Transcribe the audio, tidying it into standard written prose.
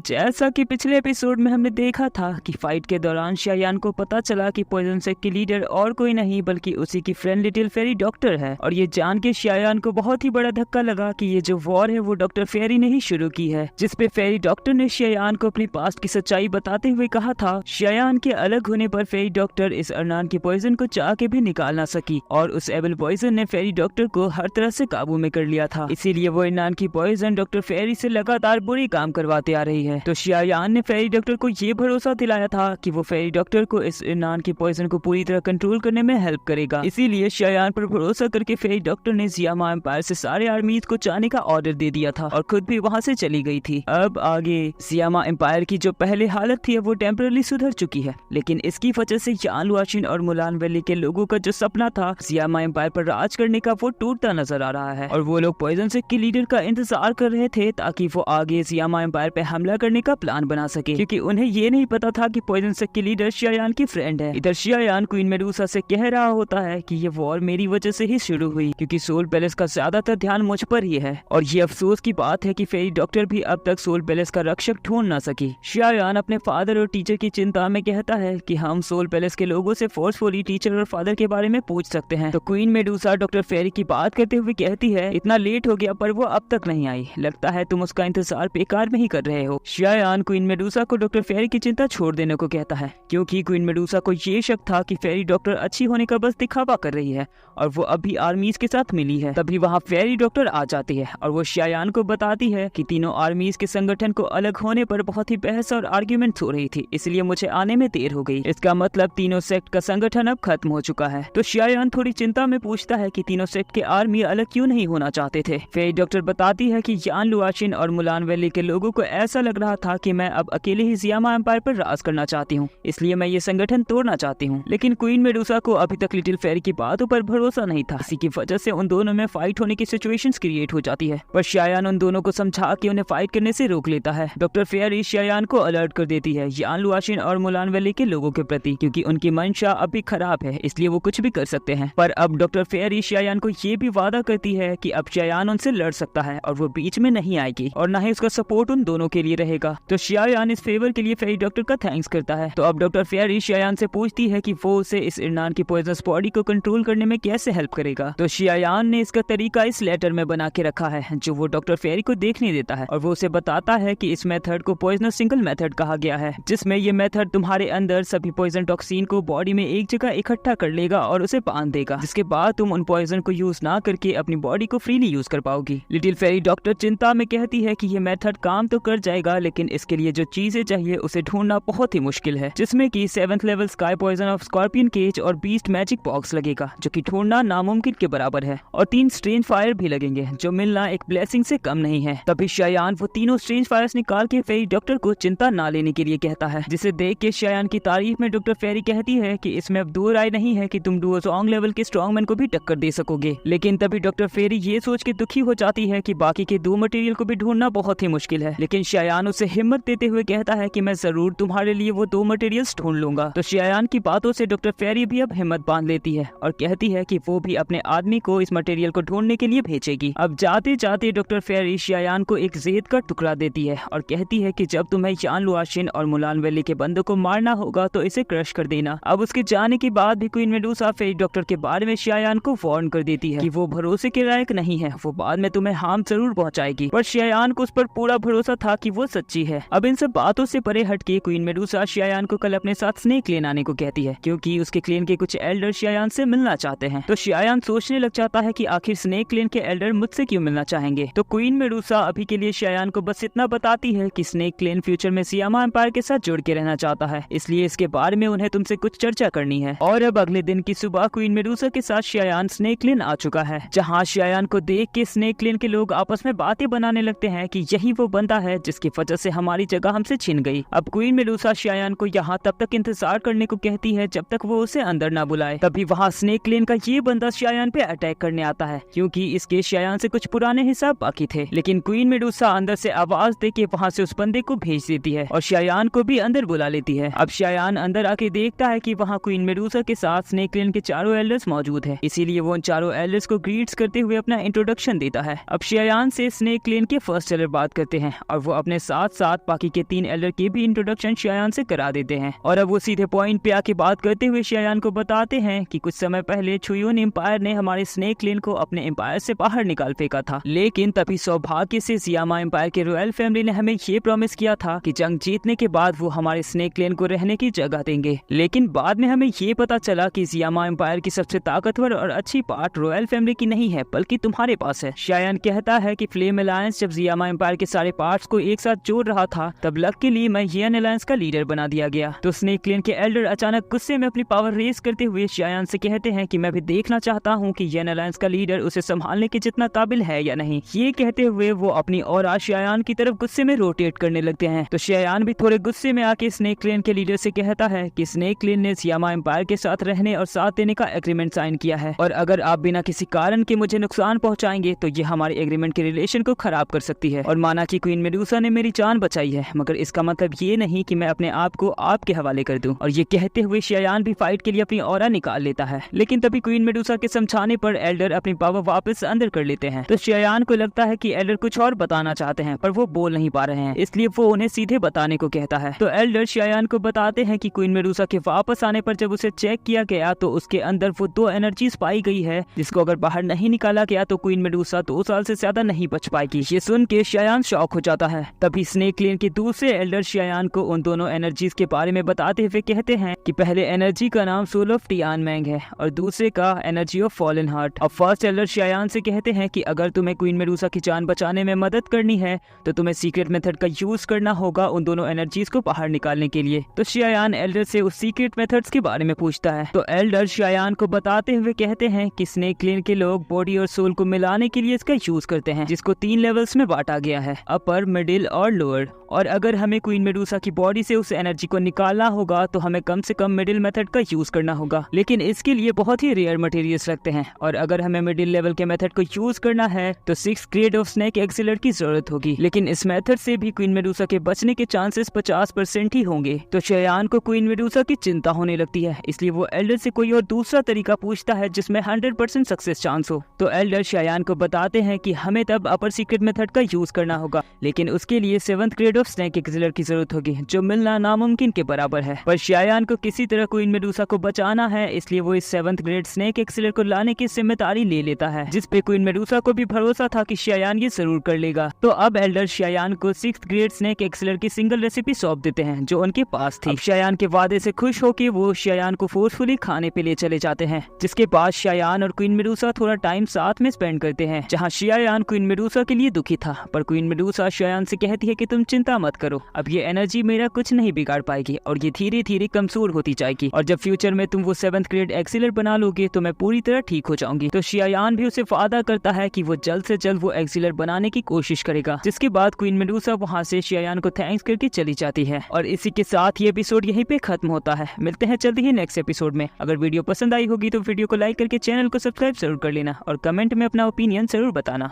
जैसा कि पिछले एपिसोड में हमने देखा था कि फाइट के दौरान शायान को पता चला कि पॉइजन सेक्ट की लीडर और कोई नहीं बल्कि उसी की फ्रेंड लिटिल फेरी डॉक्टर है। और ये जान के शायान को बहुत ही बड़ा धक्का लगा कि ये जो वॉर है वो डॉक्टर फेरी ने ही शुरू की है, जिसपे फेरी डॉक्टर ने शायान को अपनी पास्ट की सच्चाई बताते हुए कहा था शायान के अलग होने पर फेरी डॉक्टर इस अरनान के पॉइजन को चाह के भी निकाल ना सकी और उस एबल पॉइजन ने फेरी डॉक्टर को हर तरह से काबू में कर लिया था। इसीलिए वो अरनान की पॉइजन डॉक्टर फेरी से लगातार बुरी काम करवाते आ रही है। तो शायान ने फेरी डॉक्टर को ये भरोसा दिलाया था कि वो फेरी डॉक्टर को इस अरनान की पॉइजन को पूरी तरह कंट्रोल करने में हेल्प करेगा। इसीलिए शायान पर भरोसा करके फेरी डॉक्टर ने जियामा एम्पायर से सारे आर्मीज को जाने का ऑर्डर दे दिया था और खुद भी वहाँ से चली गई थी। अब आगे जियामा एम्पायर की जो पहले हालत थी वो टेम्पररी सुधर चुकी है, लेकिन इसकी वजह से यान लुआशिन और मुलान वैली के लोगों का जो सपना था जियामा एम्पायर पर राज करने का वो टूटता नजर आ रहा है। और वो लोग पॉइजन सेक्ट के लीडर का इंतजार कर रहे थे ताकि वो आगे जियामा एम्पायर पे हमला करने का प्लान बना सके, क्योंकि उन्हें ये नहीं पता था कि पॉइजन सेक्ट की लीडर शायान की फ्रेंड है। इधर शायान क्वीन मेडुसा से कह रहा होता है कि ये वॉर मेरी वजह से ही शुरू हुई, क्योंकि सोल पैलेस का ज्यादातर ध्यान मुझ पर ही है। और ये अफसोस की बात है कि फेरी डॉक्टर भी अब तक सोल पैलेस का रक्षक ढूंढ ना सकी। शायान अपने फादर और टीचर की चिंता में कहता है कि हम सोल पैलेस के लोगों से फोर्सफुली टीचर और फादर के बारे में पूछ सकते हैं। तो क्वीन मेडुसा डॉक्टर फेरी की बात करते हुए कहती है इतना लेट हो गया पर वो अब तक नहीं आई, लगता है तुम उसका इंतजार बेकार में ही कर रहे हो। शायान क्वीन मेडुसा को डॉक्टर फेरी की चिंता छोड़ देने को कहता है, क्योंकि क्वीन मेडुसा को ये शक था कि फेरी डॉक्टर अच्छी होने का बस दिखावा कर रही है और वो अभी आर्मीज के साथ मिली है। तभी वहाँ फेरी डॉक्टर आ जाती है और वो शायान को बताती है कि तीनों आर्मीज के संगठन को अलग होने पर बहुत ही बहस और आर्ग्यूमेंट हो रही थी, इसलिए मुझे आने में देर हो गई। इसका मतलब तीनों सेक्ट का संगठन अब खत्म हो चुका है। तो शायान थोड़ी चिंता में पूछता है कि तीनों सेक्ट के आर्मी अलग क्यों नहीं होना चाहते थे। फेरी डॉक्टर बताती है कि यान लुआशिन और मुलान वैली के लोगों को ऐसा लग रहा था कि मैं अब अकेले ही जियामा एम्पायर पर राज करना चाहती हूँ, इसलिए मैं ये संगठन तोड़ना चाहती हूँ। लेकिन क्वीन मेडुसा को अभी तक लिटिल फेरी की बातों पर भरोसा नहीं था, इसी की वजह से उन दोनों में फाइट होने की सिचुएशंस क्रिएट हो जाती है। पर शायान उन दोनों को समझा के उन्हें फाइट करने से रोक लेता है। डॉक्टर फेरी शायान को अलर्ट कर देती है यान लुआशिन और मुलान वैली के लोगों के प्रति, क्योंकि उनकी मंशा अभी खराब है, इसलिए वो कुछ भी कर सकते हैं। पर अब डॉक्टर फेरी शायान को ये भी वादा करती है कि अब शायान उनसे लड़ सकता है और वो बीच में नहीं आएगी और न ही उसका सपोर्ट उन दोनों के लिए रहेगा। तो शायान इस फेवर के लिए फेरी डॉक्टर का थैंक्स करता है। तो अब डॉक्टर फेरी शायान से पूछती है कि वो उसे इस इरनान की पॉइजनस बॉडी को कंट्रोल करने में कैसे हेल्प करेगा। तो शायान ने इसका तरीका इस लेटर में बना के रखा है जो वो डॉक्टर फेरी को देखने देता है और वो उसे बताता है कि इस मेथड को पॉइजनस सिंगल मेथड कहा गया है, जिसमें ये मेथड तुम्हारे अंदर सभी पॉइजन टॉक्सिन को बॉडी में एक जगह इकट्ठा कर लेगा और उसे बांध देगा, जिसके बाद तुम उन पॉइजन को यूज ना करके अपनी बॉडी को फ्रीली यूज कर पाओगी। लिटिल फेरी डॉक्टर चिंता में कहती है कि ये मेथड काम तो कर जाएगा, लेकिन इसके लिए जो चीजें चाहिए उसे ढूंढना बहुत ही मुश्किल है, जिसमें कि 7th level sky poison of scorpion cage और बीस्ट मैजिक बॉक्स लगेगा, जो कि ढूंढना नामुमकिन के बराबर है, और 3 स्ट्रेंज फायर भी लगेंगे जो मिलना एक ब्लेसिंग से कम नहीं है। तभी शायान वो तीनों स्ट्रेंज फायर्स निकाल के फेरी डॉक्टर को चिंता ना लेने के लिए कहता है, जिसे देख के शायान की तारीफ में डॉक्टर फेरी कहती है कि इसमें अब दो राय नहीं है कि तुम डुओसोंग लेवल के स्ट्रॉन्गमैन को भी टक्कर दे सकोगे। लेकिन तभी डॉक्टर फेरी ये सोच के दुखी हो जाती है कि बाकी के 2 मटेरियल को भी ढूंढना बहुत ही मुश्किल है, लेकिन शायान उसे हिम्मत देते हुए कहता है कि मैं जरूर तुम्हारे लिए वो 2 मटेरियल्स ढूंढ लूंगा। तो शायान की बातों से डॉक्टर फेरी भी अब हिम्मत बांध लेती है और कहती है कि वो भी अपने आदमी को इस मटेरियल को ढूंढने के लिए भेजेगी। अब जाते जाते डॉक्टर फेरी शायान को एक जेद का टुकड़ा देती है और कहती है कि जब तुम्हें यान लुआशिन और मुलान वैली के बंदों को मारना होगा तो इसे क्रश कर देना। अब उसके जाने के बाद भी क्वीन मेडुसा फेरी डॉक्टर के बारे में शायान को वार्न कर देती है कि वो भरोसे के लायक नहीं है, वो बाद में तुम्हें हार्म जरूर पहुंचाएगी। पर शायान को उस पर पूरा भरोसा था कि वो सच्ची है। अब इन सब बातों से परे हटके क्वीन मेडुसा शायान को कल अपने साथ स्नेक क्लेन आने को कहती है, क्योंकि उसके क्लेन के कुछ एल्डर शायान से मिलना चाहते हैं। तो शायान सोचने लग जाता है कि आखिर स्नेक क्लेन के एल्डर मुझसे क्यों मिलना चाहेंगे। तो क्वीन मेडुसा अभी के लिए शायान को बस इतना बताती है कि स्नेक क्लेन फ्यूचर में जियामा एम्पायर के साथ जुड़ के रहना चाहता है, इसलिए इसके बारे में उन्हें तुमसे कुछ चर्चा करनी है। और अब अगले दिन की सुबह क्वीन मेडुसा के साथ शायान स्नेक क्लेन आ चुका है, जहाँ शायान को देख के स्नेक क्लेन के लोग आपस में बातें बनाने लगते हैं कि यही वो बंदा है जिसकी वजह से हमारी जगह हमसे छिन गई। अब क्वीन मेडुसा शायान को यहाँ तब तक इंतजार करने को कहती है जब तक वो उसे अंदर ना बुलाए। तभी वहाँ स्नेक क्लेन का ये बंदा शायान पे अटैक करने आता है, क्योंकि इसके शायान से कुछ पुराने हिसाब बाकी थे। लेकिन क्वीन मेडुसा अंदर से आवाज दे के वहाँ से उस बंदे को भेज देती है और शायान को भी अंदर बुला लेती है। अब शायान अंदर आके देखता है कि वहाँ क्वीन मेडुसा के साथ स्नेक क्लेन के चारों एल्डर्स मौजूद है, इसीलिए वो उन चारों एल्डर्स को ग्रीट्स करते हुए अपना इंट्रोडक्शन देता है। अब शायान से स्नेक क्लेन के फर्स्ट एल्डर बात करते हैं और वो अपने साथ साथ बाकी के 3 एल्डर के भी इंट्रोडक्शन शायान से करा देते हैं। और अब वो सीधे पॉइंट पे आके बात करते हुए शायान को बताते हैं कि कुछ समय पहले छुयुन एम्पायर ने हमारे स्नेक क्लेन को अपने एम्पायर से बाहर निकाल फेंका था, लेकिन तभी सौभाग्य से सियामा एम्पायर के रॉयल फैमिली ने हमें ये प्रॉमिस किया था कि जंग जीतने के बाद वो हमारे स्नेक क्लेन को रहने की जगह देंगे। लेकिन बाद में हमें ये पता चला कि सियामा एम्पायर की सबसे ताकतवर और अच्छी पार्ट रॉयल फैमिली की नहीं है बल्कि तुम्हारे पास है। शायान कहता है कि फ्लेम अलायंस जब सियामा एम्पायर के सारे पार्ट्स को एक साथ जोड़ रहा था तब लक के लिए मैं येन अलायंस का लीडर बना दिया गया। तो स्नेक क्लेन के एल्डर अचानक गुस्से में अपनी पावर रेस करते हुए शायान से कहते हैं कि मैं भी देखना चाहता हूँ कि येन अलायंस का लीडर उसे संभालने के जितना काबिल है या नहीं। ये कहते हुए वो अपनी और शायान की तरफ गुस्से में रोटेट करने लगते हैं। तो शायान भी थोड़े गुस्से में आके स्नेक क्लेन के लीडर से कहता है कि स्नेक क्लेन ने सियामा एम्पायर के साथ रहने और साथ देने का एग्रीमेंट साइन किया है, और अगर आप बिना किसी कारण के मुझे नुकसान पहुंचाएंगे तो ये हमारे एग्रीमेंट के रिलेशन को खराब कर सकती है। और माना कि क्वीन मेडुसा ने मेरी जान बचाई है, मगर इसका मतलब ये नहीं कि मैं अपने आप को आपके हवाले कर दूं। और ये कहते हुए शायान भी फाइट के लिए अपनी ऑरा निकाल लेता है, लेकिन तभी क्वीन मेडुसा के समझाने पर एल्डर अपनी पावर वापस अंदर कर लेते हैं। तो शायान को लगता है कि एल्डर कुछ और बताना चाहते हैं पर वो बोल नहीं पा रहे हैं, इसलिए वो उन्हें सीधे बताने को कहता है। तो एल्डर शायान को बताते हैं कि क्वीन मेडुसा के वापस आने पर जब उसे चेक किया गया तो उसके अंदर वो 2 एनर्जीज पाई गई है, जिसको अगर बाहर नहीं निकाला गया तो क्वीन मेडुसा 2 साल से ज्यादा नहीं बच पाएगी। ये सुन के शायान शॉक हो जाता है। तभी स्नेक क्लेन के दूसरे एल्डर शायान को उन दोनों एनर्जीज के बारे में बताते हुए कहते हैं कि पहले एनर्जी का नाम सोल ऑफ टियान मैंग है और दूसरे का एनर्जी ऑफ फॉलन हार्ट। अब फर्स्ट एल्डर शायान से कहते हैं कि अगर तुम्हें क्वीन मेडुसा की जान बचाने में मदद करनी है तो तुम्हें सीक्रेट मेथड का यूज करना होगा उन दोनों एनर्जीज को बाहर निकालने के लिए। तो शायान एल्डर से उस सीक्रेट मेथड्स के बारे में पूछता है। तो एल्डर शायान को बताते हुए कहते हैं कि स्नेक क्लेन के लोग बॉडी और सोल को मिलाने के लिए इसका यूज करते हैं, जिसको 3 लेवल्स में बांटा गया है, अपर, मिडिल और लोअर। और अगर हमें क्वीन मेडुसा की बॉडी से उस एनर्जी को निकालना होगा तो हमें कम से कम मिडिल मेथड का यूज करना होगा, लेकिन इसके लिए बहुत ही रेयर मटेरियल्स लगते हैं। और अगर हमें मिडिल लेवल के मेथड को यूज करना है तो 6 ग्रेड ऑफ स्नेक एक्सीलर की जरूरत होगी, लेकिन इस मेथड से भी क्वीन मेडुसा के बचने के चांसेस 50% ही होंगे। तो शायान को क्वीन मेडुसा की चिंता होने लगती है, इसलिए वो एल्डर से कोई और दूसरा तरीका पूछता है जिसमें 100% सक्सेस चांस हो। तो एल्डर शायान को बताते हैं कि हमें तब अपर सीक्रेट मेथड का यूज करना होगा, लेकिन उसके लिए 7th ग्रेड ऑफ स्नेक एक्सीलर की जरूरत होगी, जो मिलना नामुमकिन के बराबर है। पर शायान को किसी तरह क्वीन मेडुसा को बचाना है, इसलिए वो इस 7th ग्रेड स्नेक एक्सीलर को लाने की जिम्मेदारी ले लेता है, जिस पे क्वीन मेडुसा को भी भरोसा था कि शायान ये जरूर कर लेगा। तो अब एल्डर शायान को 6th ग्रेड स्नेक एक्सीलर की सिंगल रेसिपी सौंप देते हैं जो उनके पास थी। शायान के वादे से खुश होकर वो शायान को फोर्सफुली खाने पे ले चले जाते हैं, जिसके बाद शायान और क्वीन मेडुसा थोड़ा टाइम साथ में स्पेंड करते हैं, जहाँ शायान क्वीन मेडुसा के लिए दुखी था। पर क्वीन मेडुसा शायान से कहती है कि तुम चिंता मत करो, अब ये एनर्जी मेरा कुछ नहीं बिगाड़ पाएगी और ये धीरे धीरे कमजोर होती जाएगी, और जब फ्यूचर में तुम वो 7th ग्रेड एक्सीलर बना लोगे तो मैं पूरी तरह ठीक हो जाऊंगी। तो शायान भी उसे वादा करता है कि वो जल्द से जल्द वो एक्सीलर बनाने की कोशिश करेगा, जिसके बाद क्वीन मेडुसा वहाँ से शायान को थैंक्स करके चली जाती है। और इसी के साथ ये एपिसोड यहीं पे खत्म होता है। मिलते हैं जल्दी ही नेक्स्ट एपिसोड में। अगर वीडियो पसंद आई होगी तो वीडियो को लाइक करके चैनल को सब्सक्राइब जरूर कर लेना और कमेंट में अपना ओपिनियन जरूर बताना।